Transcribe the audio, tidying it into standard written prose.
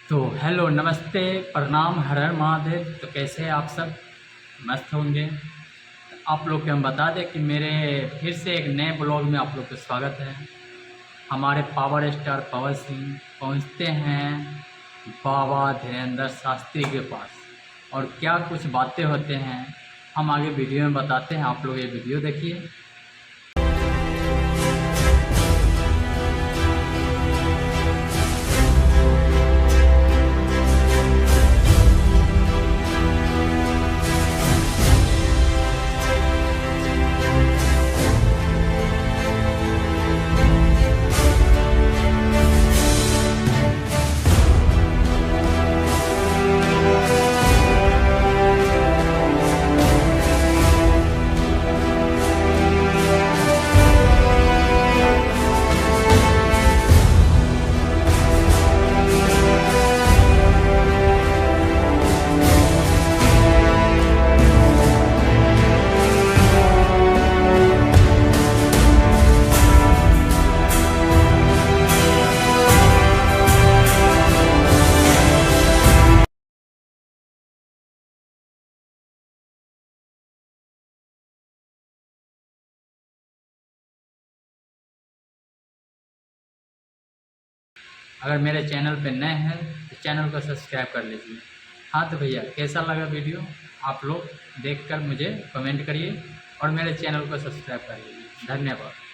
तो हेलो, नमस्ते, प्रणाम, हर हर महादेव। तो कैसे हैं आप सब? मस्त होंगे। आप लोग को हम बता दें कि मेरे फिर से एक नए ब्लॉग में आप लोग का स्वागत है। हमारे पावर स्टार पवन सिंह पहुंचते हैं बाबा धीरेंद्र शास्त्री के पास, और क्या कुछ बातें होते हैं हम आगे वीडियो में बताते हैं। आप लोग ये वीडियो देखिए। अगर मेरे चैनल पे नए हैं तो चैनल को सब्सक्राइब कर लीजिए। हाँ तो भैया, कैसा लगा वीडियो? आप लोग देखकर मुझे कमेंट करिए और मेरे चैनल को सब्सक्राइब कर लीजिए। धन्यवाद।